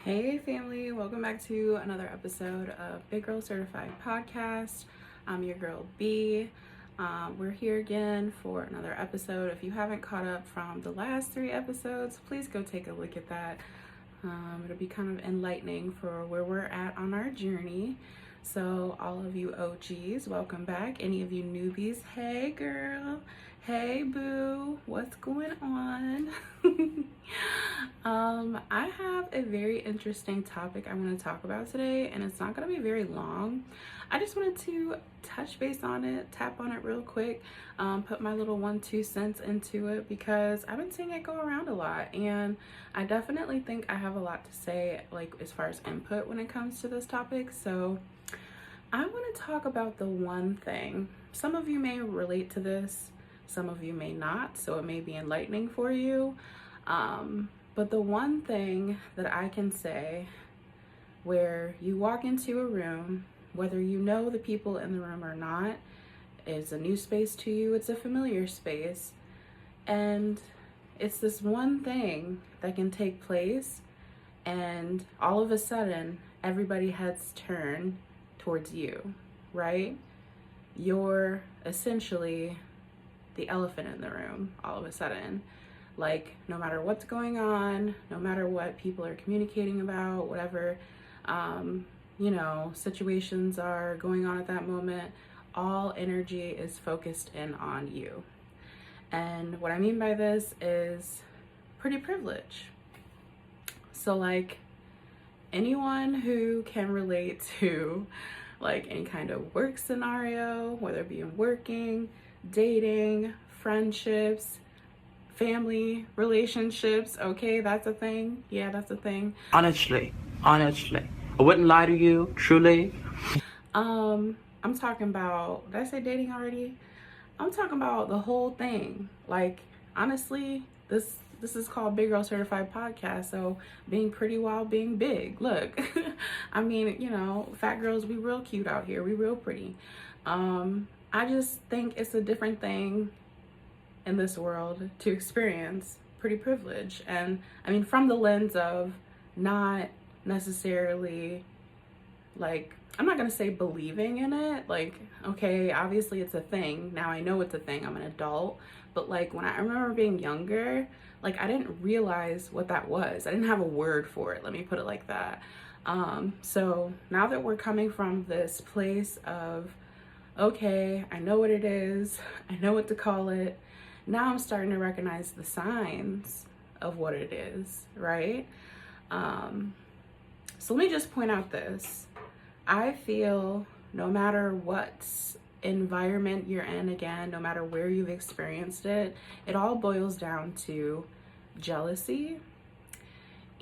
Hey family, welcome back to another episode of Big Girl Certified Podcast. I'm your girl B. We're here again for another episode. If you haven't caught up from the last 3 episodes, please go take a look at that. It'll be kind of enlightening for where we're at on our journey. So all of you OGs, welcome back. Any of you newbies, hey girl, hey boo, what's going on? I have a very interesting topic I want to talk about today, and it's not going to be very long. I just wanted to touch base on it, tap on it real quick, put my little 1-2 cents into it because I've been seeing it go around a lot, and I definitely think I have a lot to say, like as far as input when it comes to this topic. So I want to talk about the one thing. Some of you may relate to this, some of you may not, so it may be enlightening for you. But the one thing that I can say, where you walk into a room, whether you know the people in the room or not, it's a new space to you, it's a familiar space, and it's this one thing that can take place, and all of a sudden, everybody heads turn towards you, right? You're essentially the elephant in the room all of a sudden. Like, no matter what's going on, no matter what people are communicating about, whatever, situations are going on at that moment, all energy is focused in on you. And what I mean by this is pretty privilege. So like anyone who can relate to like any kind of work scenario, whether it be in working, dating, friendships, family relationships, okay, that's a thing. Yeah, that's a thing. Honestly, I wouldn't lie to you, truly. I'm talking about, did I say dating already? I'm talking about the whole thing. Like, honestly, this is called Big Girl Certified Podcast, so being pretty while being big. Look, I mean, fat girls, we real cute out here. We real pretty. I just think it's a different thing in this world to experience pretty privilege. And I mean, from the lens of not necessarily, like, I'm not gonna say believing in it, like, okay, obviously it's a thing, now I know it's a thing, I'm an adult, but like when I remember being younger, like I didn't realize what that was. I didn't have a word for it, let me put it like that. So now that we're coming from this place of, okay, I know what it is, I know what to call it, now I'm starting to recognize the signs of what it is, right? So let me just point out this. I feel no matter what environment you're in, again, no matter where you've experienced it, it all boils down to jealousy.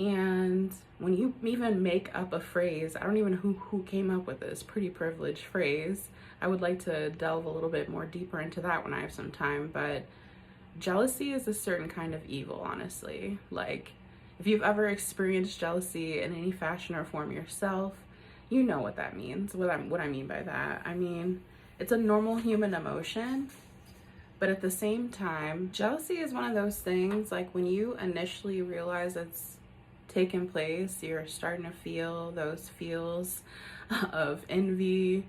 And when you even make up a phrase, I don't even know who came up with this pretty privileged phrase. I would like to delve a little bit more deeper into that when I have some time, but jealousy is a certain kind of evil, honestly. Like, if you've ever experienced jealousy in any fashion or form yourself, you know what that means, what I mean by that. I mean, it's a normal human emotion, but at the same time, jealousy is one of those things, like when you initially realize it's taken place, you're starting to feel those feels of envy,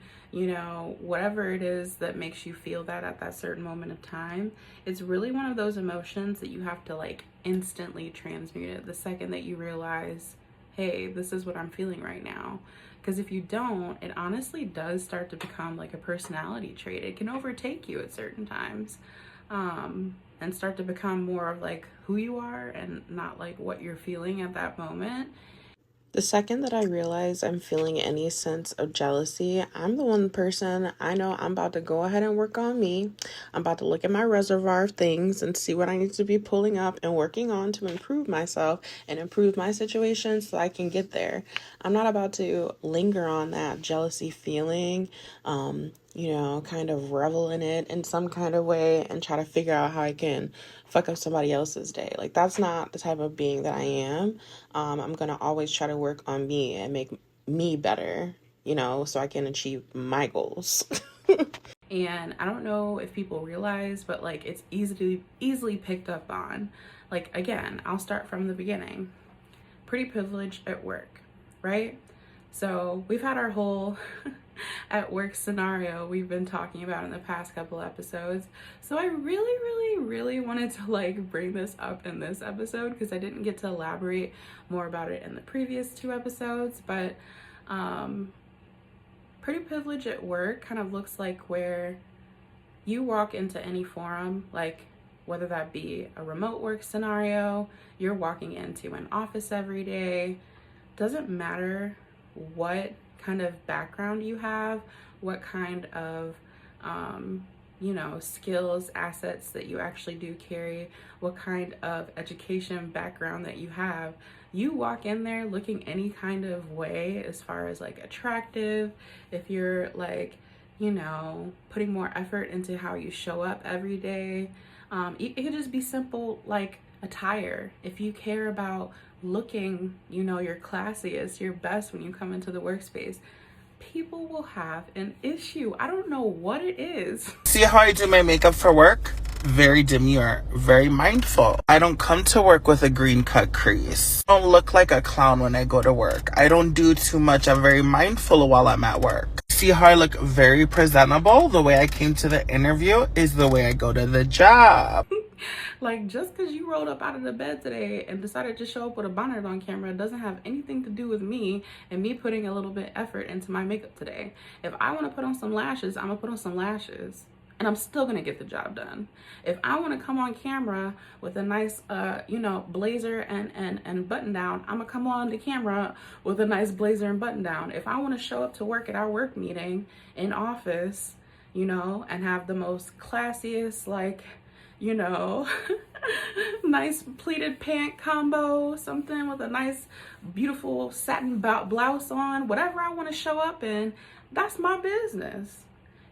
whatever it is that makes you feel that at that certain moment of time. It's really one of those emotions that you have to like instantly transmute it the second that you realize, hey, this is what I'm feeling right now. Because if you don't, it honestly does start to become like a personality trait. It can overtake you at certain times, and start to become more of like who you are and not like what you're feeling at that moment. The second that I realize I'm feeling any sense of jealousy, I'm the one person I know I'm about to go ahead and work on me. I'm about to look at my reservoir of things and see what I need to be pulling up and working on to improve myself and improve my situation so I can get there. I'm not about to linger on that jealousy feeling, kind of revel in it in some kind of way and try to figure out how I can fuck up somebody else's day. Like, that's not the type of being that I am. I'm gonna always try to work on me and make me better, so I can achieve my goals. And I don't know if people realize, but like it's easily picked up on. Like, again, I'll start from the beginning. pretty privilege at work, right? So we've had our whole at work scenario we've been talking about in the past couple episodes. So I really wanted to like bring this up in this episode because I didn't get to elaborate more about it in the previous 2 episodes. But pretty privilege at work kind of looks like where you walk into any forum, like whether that be a remote work scenario, you're walking into an office every day, doesn't matter what kind of background you have, what kind of skills, assets that you actually do carry, what kind of education background that you have, you walk in there looking any kind of way as far as like attractive, if you're like, putting more effort into how you show up every day. It could just be simple like attire. If you care about looking, your classiest, your best when you come into the workspace, people will have an issue. I don't know what it is. See how I do my makeup for work? Very demure, very mindful. I don't come to work with a green cut crease. I don't look like a clown when I go to work. I don't do too much. I'm very mindful while I'm at work. See how I look very presentable? The way I came to the interview is the way I go to the job. Like, just because you rolled up out of the bed today and decided to show up with a bonnet on camera doesn't have anything to do with me and me putting a little bit effort into my makeup today. If I want to put on some lashes, I'm gonna put on some lashes and I'm still gonna get the job done. If I want to come on camera with a nice blazer and button down, I'm gonna come on the camera with a nice blazer and button down. If I want to show up to work at our work meeting in office, and have the most classiest, like, nice pleated pant combo, something with a nice beautiful satin blouse on, whatever I want to show up in, that's my business.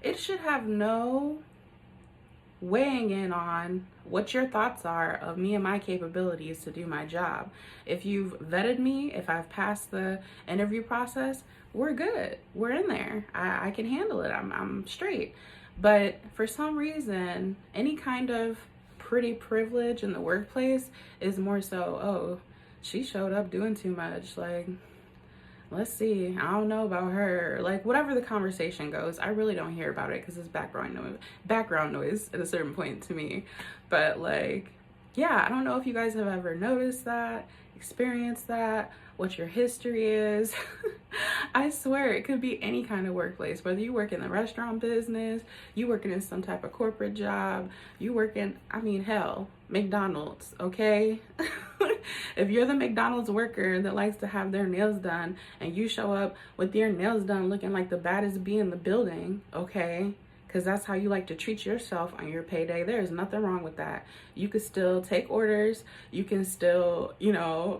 It should have no weighing in on what your thoughts are of me and my capabilities to do my job. If you've vetted me, if I've passed the interview process, we're good. We're in there. I can handle it. I'm straight. But for some reason, any kind of pretty privilege in the workplace is more so, oh, she showed up doing too much. Like, let's see, I don't know about her. Like, whatever the conversation goes, I really don't hear about it because it's background noise at a certain point to me. But like, yeah, I don't know if you guys have ever noticed that, experienced that, what your history is. I swear it could be any kind of workplace, whether you work in the restaurant business, you working in some type of corporate job, you work in, hell, McDonald's, okay? If you're the McDonald's worker that likes to have their nails done and you show up with your nails done looking like the baddest bee in the building, okay? Because that's how you like to treat yourself on your payday. There's nothing wrong with that. You could still take orders. You can still,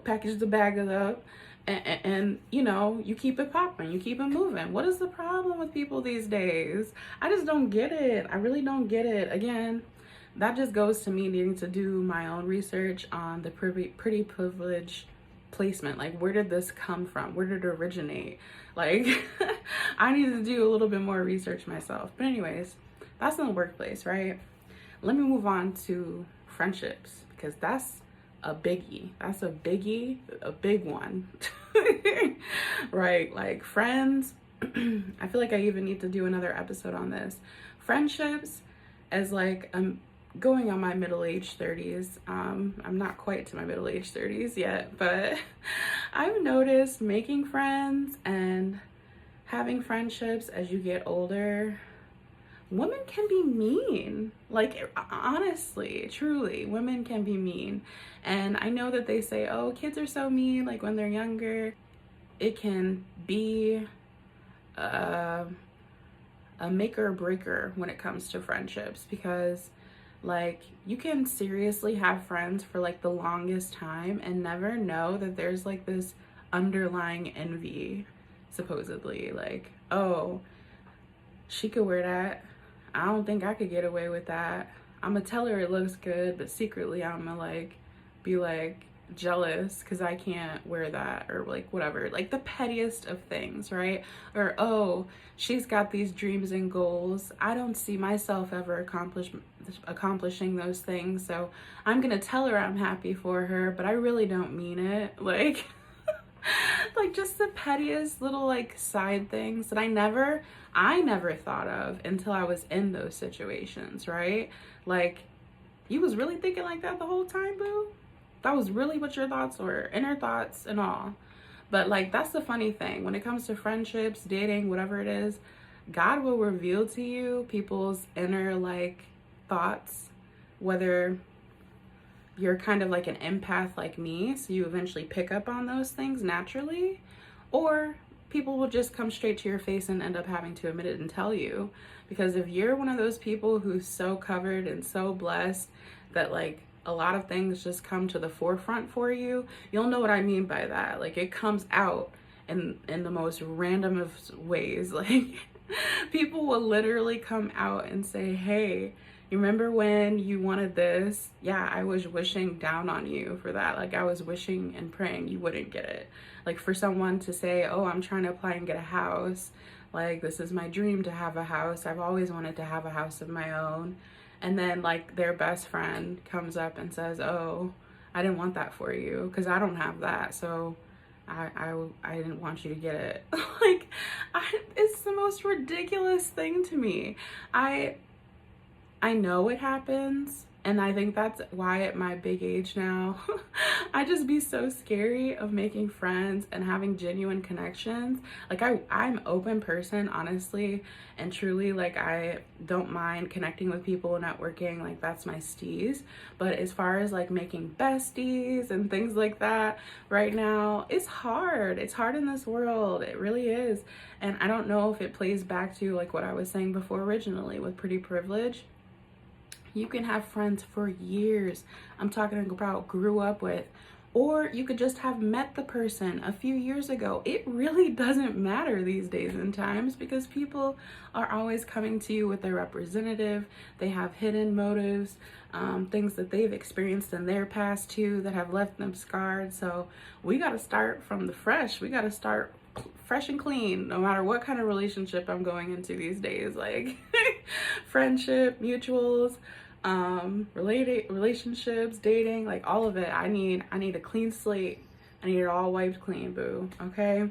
package the bags up and you keep it popping. You keep it moving. What is the problem with people these days? I just don't get it. I really don't get it. Again, that just goes to me needing to do my own research on the pretty privilege placement. Like, where did this come from? Where did it originate? Like, I need to do a little bit more research myself. But anyways, that's in the workplace, right? Let me move on to friendships, because that's a biggie. That's a biggie, a big one. Right? Like, friends, I feel like I even need to do another episode on this. Friendships, as like, going on my middle-aged 30s. I'm not quite to my middle-aged 30s yet, but I've noticed making friends and having friendships as you get older, women can be mean. Like, honestly, truly, women can be mean. And I know that they say, oh, kids are so mean, like when they're younger. It can be a maker or breaker when it comes to friendships, because like, you can seriously have friends for like the longest time and never know that there's like this underlying envy, supposedly. Like, oh, she could wear that. I don't think I could get away with that. I'm gonna tell her it looks good, but secretly I'm gonna like be like jealous because I can't wear that, or like whatever, like the pettiest of things, right? Or, oh, she's got these dreams and goals. I don't see myself ever accomplishing those things, so I'm gonna tell her I'm happy for her, but I really don't mean it. Like, Like just the pettiest little like side things that I never thought of until I was in those situations, right? Like, you was really thinking like that the whole time, boo? That was really what your thoughts were, inner thoughts and all. But like, that's the funny thing. When it comes to friendships, dating, whatever it is, God will reveal to you people's inner like thoughts, whether you're kind of like an empath like me, so you eventually pick up on those things naturally, or people will just come straight to your face and end up having to admit it and tell you. Because if you're one of those people who's so covered and so blessed that like a lot of things just come to the forefront for you, you'll know what I mean by that. Like, it comes out in the most random of ways. Like, people will literally come out and say, hey, you remember when you wanted this? Yeah, I was wishing down on you for that. Like, I was wishing and praying you wouldn't get it. Like, for someone to say, oh, I'm trying to apply and get a house. Like, this is my dream to have a house. I've always wanted to have a house of my own. And then like their best friend comes up and says, oh, I didn't want that for you because I don't have that. So I didn't want you to get it. Like, it's the most ridiculous thing to me. I know it happens, and I think that's why at my big age now, I just be so scary of making friends and having genuine connections. Like, I'm an open person, honestly, and truly, like, I don't mind connecting with people, networking, like, that's my steez. But as far as like making besties and things like that right now, it's hard. It's hard in this world. It really is. And I don't know if it plays back to like what I was saying before originally with pretty privilege. You can have friends for years. I'm talking about grew up with, or you could just have met the person a few years ago. It really doesn't matter these days and times because people are always coming to you with their representative. They have hidden motives, things that they've experienced in their past too that have left them scarred. So we got to start from the fresh. We got to start fresh and clean, no matter what kind of relationship I'm going into these days. Like friendship, mutuals, relationships, dating, like all of it. I need a clean slate. I need it all wiped clean, boo. Okay.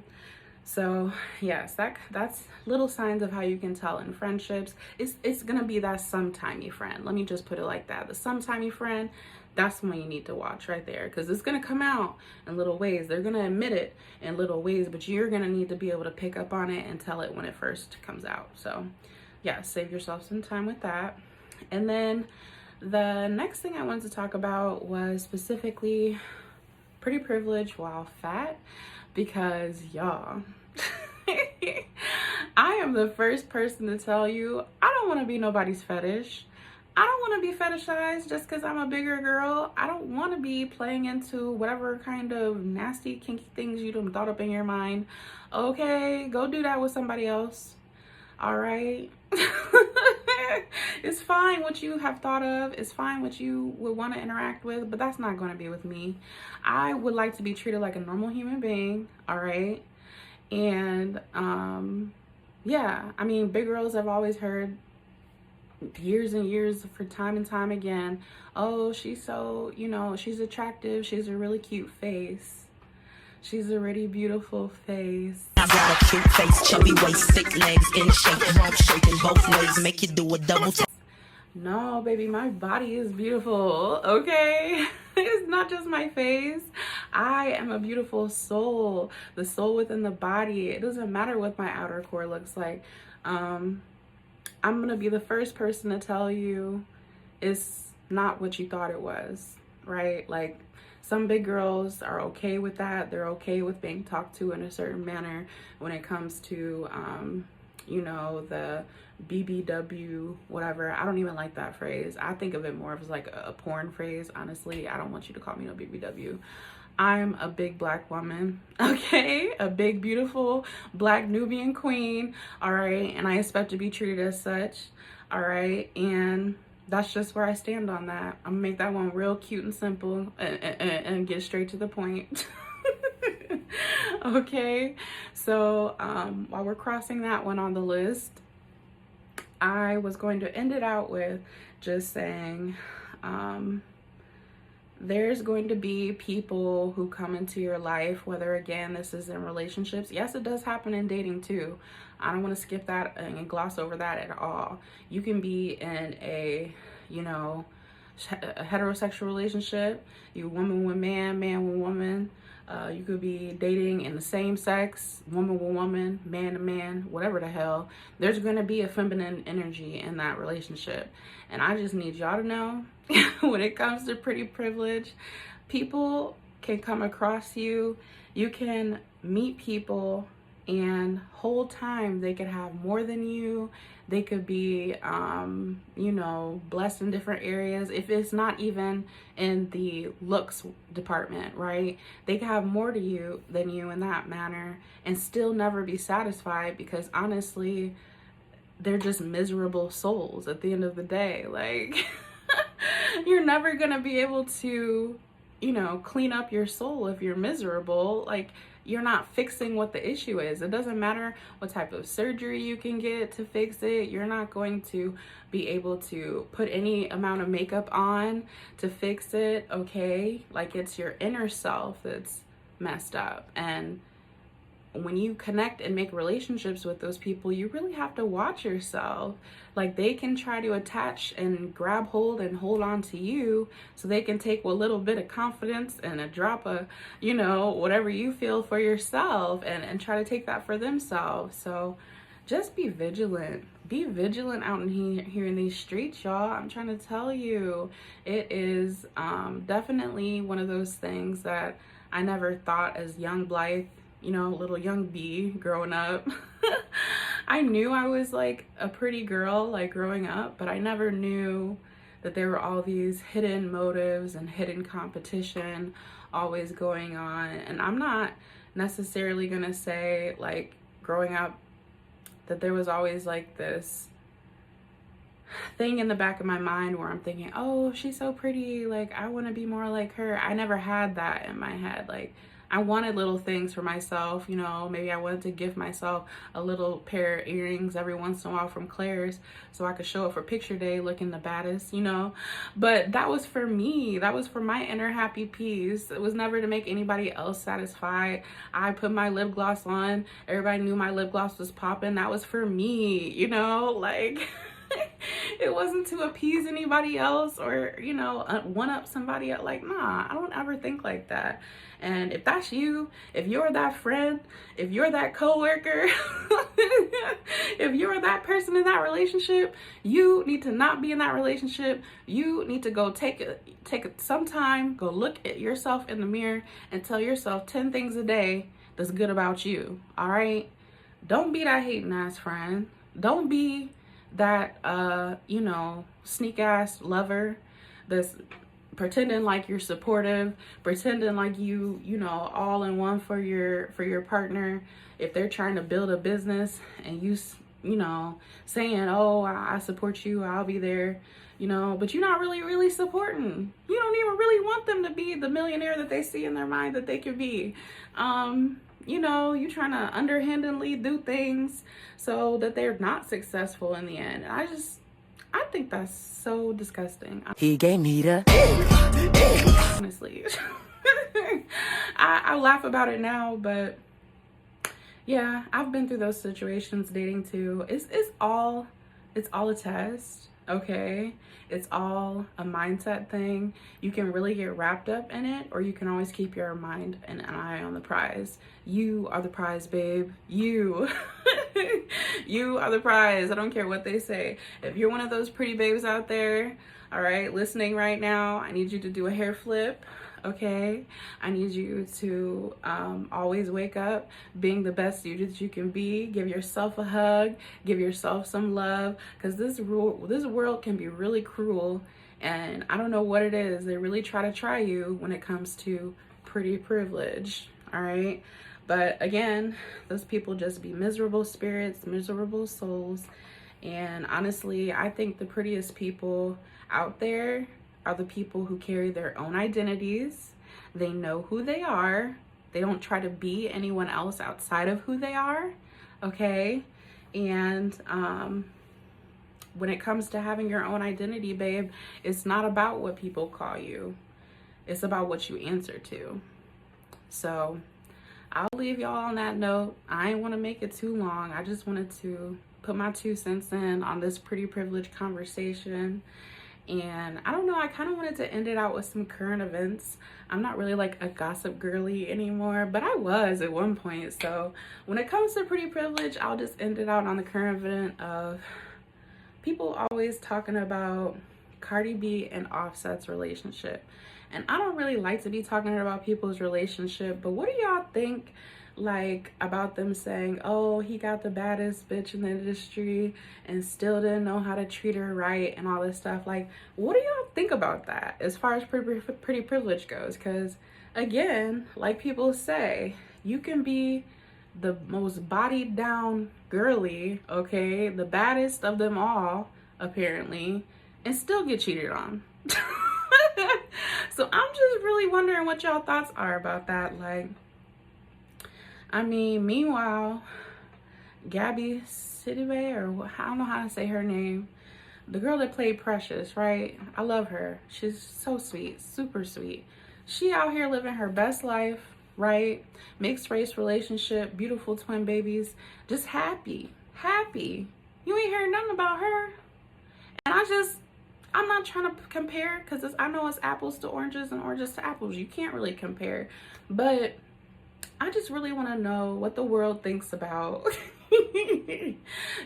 So yes, that's little signs of how you can tell in friendships. It's gonna be that sometimey friend. Let me just put it like that. The sometimey friend, that's one you need to watch right there, because it's gonna come out in little ways. They're gonna admit it in little ways, but you're gonna need to be able to pick up on it and tell it when it first comes out. So yeah, save yourself some time with that. And then the next thing I wanted to talk about was specifically pretty privilege while fat, because y'all, I am the first person to tell you I don't want to be nobody's fetish. I don't want to be fetishized just because I'm a bigger girl. I don't want to be playing into whatever kind of nasty, kinky things you done thought up in your mind. Okay, go do that with somebody else. All right. It's fine what you have thought of. It's fine what you would want to interact with, but that's not going to be with me. I would like to be treated like a normal human being. All right. And yeah, I mean, big girls, I've always heard years and years for time and time again, oh, she's so, you know, she's attractive. She's a really cute face. She's a really beautiful face. I got a cute face, chubby waist, thick legs, in shape, rump shaking both ways, make you do a double tap. No, baby, my body is beautiful, okay? It's not just my face. I am a beautiful soul, the soul within the body. It doesn't matter what my outer core looks like. I'm gonna be the first person to tell you it's not what you thought it was, right? Like, some big girls are okay with that. They're okay with being talked to in a certain manner when it comes to, you know, the BBW, whatever. I don't even like that phrase. I think of it more of as like a porn phrase, honestly. I don't want you to call me no BBW. I'm a big black woman, okay? A big, beautiful black Nubian queen, all right? And I expect to be treated as such, all right? And that's just where I stand on that. I'm gonna make that one real cute and simple and get straight to the point. Okay, so while we're crossing that one on the list, I was going to end it out with just saying, there's going to be people who come into your life, whether again this is in relationships. Yes, it does happen in dating too. I don't want to skip that and gloss over that at all. You can be in a, you know, a heterosexual relationship, you woman with man, man with woman. You could be dating in the same sex, woman with woman, man to man, whatever the hell. There's going to be a feminine energy in that relationship. And I just need y'all to know, when it comes to pretty privilege, people can come across you. You can meet people, and whole time they could have more than you. They could be, you know, blessed in different areas. If it's not even in the looks department, right? They could have more to you than you in that manner and still never be satisfied, because honestly, they're just miserable souls at the end of the day. Like, you're never gonna be able to, you know, clean up your soul if you're miserable. Like, you're not fixing what the issue is. It doesn't matter what type of surgery you can get to fix it. You're not going to be able to put any amount of makeup on to fix it, okay? Like, it's your inner self that's messed up. And when you connect and make relationships with those people, you really have to watch yourself. Like, they can try to attach and grab hold and hold on to you so they can take a little bit of confidence and a drop of, you know, whatever you feel for yourself and try to take that for themselves. So just be vigilant. Be vigilant out in here in these streets, y'all. I'm trying to tell you, it is definitely one of those things that I never thought as young Blythe, you know, little young bee growing up. I knew I was like a pretty girl, like growing up, but I never knew that there were all these hidden motives and hidden competition always going on. And I'm not necessarily gonna say, like, growing up that there was always like this thing in the back of my mind where I'm thinking, oh, she's so pretty, like I want to be more like her. I never had that in my head. Like, I wanted little things for myself, you know, maybe I wanted to give myself a little pair of earrings every once in a while from Claire's so I could show up for picture day looking the baddest, you know. But that was for me. That was for my inner happy peace. It was never to make anybody else satisfied. I put my lip gloss on. Everybody knew my lip gloss was popping. That was for me, you know, like... It wasn't to appease anybody else or, you know, one up somebody else. Like, nah, I don't ever think like that. And if that's you, if you're that friend, if you're that coworker, if you're that person in that relationship, you need to not be in that relationship. You need to go take some time, go look at yourself in the mirror and tell yourself 10 things a day that's good about you. All right? Don't be that hating ass friend. Don't be that you know, sneak ass lover that's pretending like you're supportive, pretending like you know, all in one for your partner. If they're trying to build a business and you know, saying, oh, I support you, I'll be there, you know, but you're not really supporting. You don't even really want them to be the millionaire that they see in their mind that they could be. You know, you trying to underhandedly do things so that they're not successful in the end. I think that's so disgusting. He gave me the Honestly. I laugh about it now, but yeah, I've been through those situations dating too. It's all a test, okay? It's all a mindset thing. You can really get wrapped up in it, or you can always keep your mind and an eye on the prize. You are the prize, babe. You. You are the prize. I don't care what they say. If you're one of those pretty babes out there, all right, listening right now, I need you to do a hair flip. Okay, I need you to always wake up being the best you that you can be. Give yourself a hug, give yourself some love, because this world can be really cruel, and I don't know what it is. They really try you when it comes to pretty privilege. All right, but again, those people just be miserable spirits, miserable souls. And honestly, I think the prettiest people out there are the people who carry their own identities. They know who they are. They don't try to be anyone else outside of who they are, okay? And when it comes to having your own identity, babe, it's not about what people call you. It's about what you answer to. So I'll leave y'all on that note. I ain't want to make it too long. I just wanted to put my 2 cents in on this pretty privileged conversation. And I don't know, I kind of wanted to end it out with some current events. I'm not really like a gossip girly anymore, but I was at one point. So when it comes to pretty privilege, I'll just end it out on the current event of people always talking about Cardi B and Offset's relationship. And I don't really like to be talking about people's relationship, but what do y'all think like about them saying, oh, he got the baddest bitch in the industry and still didn't know how to treat her right and all this stuff? Like, what do y'all think about that as far as pretty privilege goes? Because again, like people say, you can be the most bodied down girly, okay, the baddest of them all apparently, and still get cheated on. So I'm just really wondering what y'all thoughts are about that. Like, I mean, meanwhile, Gabby Sidibe, or I don't know how to say her name, the girl that played Precious, right? I love her. She's so sweet, super sweet. She out here living her best life, right? Mixed race relationship, beautiful twin babies, just happy. You ain't heard nothing about her. And I'm not trying to compare, because I know it's apples to oranges and oranges to apples. You can't really compare. But I just really want to know what the world thinks about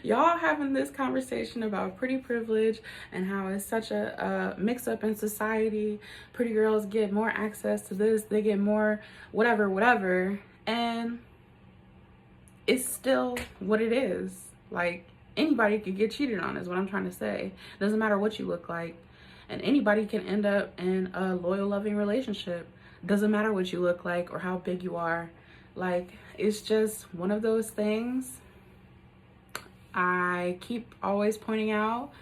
y'all having this conversation about pretty privilege and how it's such a mix up in society. Pretty girls get more access to this, they get more whatever, and it's still what it is. Like, anybody could get cheated on is what I'm trying to say. Doesn't matter what you look like, and anybody can end up in a loyal, loving relationship. Doesn't matter what you look like or how big you are. Like, it's just one of those things. I keep always pointing out,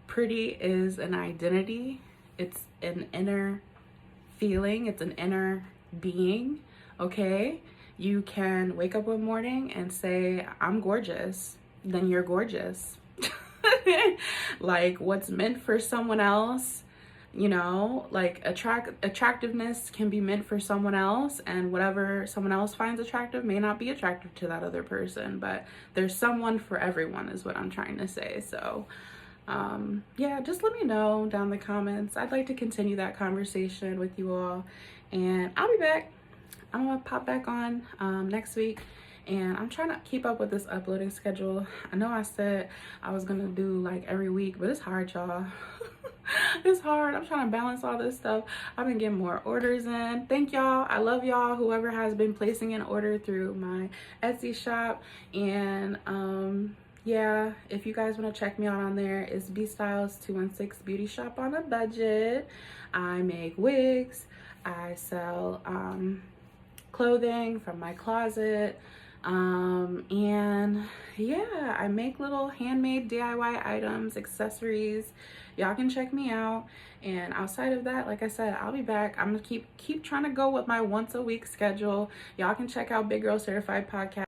pretty is an identity. It's an inner feeling. It's an inner being, okay? You can wake up one morning and say, I'm gorgeous. Then you're gorgeous. Like, what's meant for someone else, you know, like attractiveness can be meant for someone else, and whatever someone else finds attractive may not be attractive to that other person, but there's someone for everyone is what I'm trying to say. So yeah, just let me know down in the comments. I'd like to continue that conversation with you all, and I'll be back. I'm gonna pop back on next week, and I'm trying to keep up with this uploading schedule. I know I said I was gonna do like every week, but it's hard, y'all. It's hard. I'm trying to balance all this stuff. I've been getting more orders in. Thank y'all. I love y'all, whoever has been placing an order through my Etsy shop. And yeah, if you guys want to check me out on there, it's bstyles216 beauty shop on a budget. I make wigs. I sell clothing from my closet, and yeah, I make little handmade DIY items, accessories. Y'all can check me out. And outside of that, like I said, I'll be back. I'm gonna keep trying to go with my once a week schedule. Y'all can check out Big Girl Certified Podcast.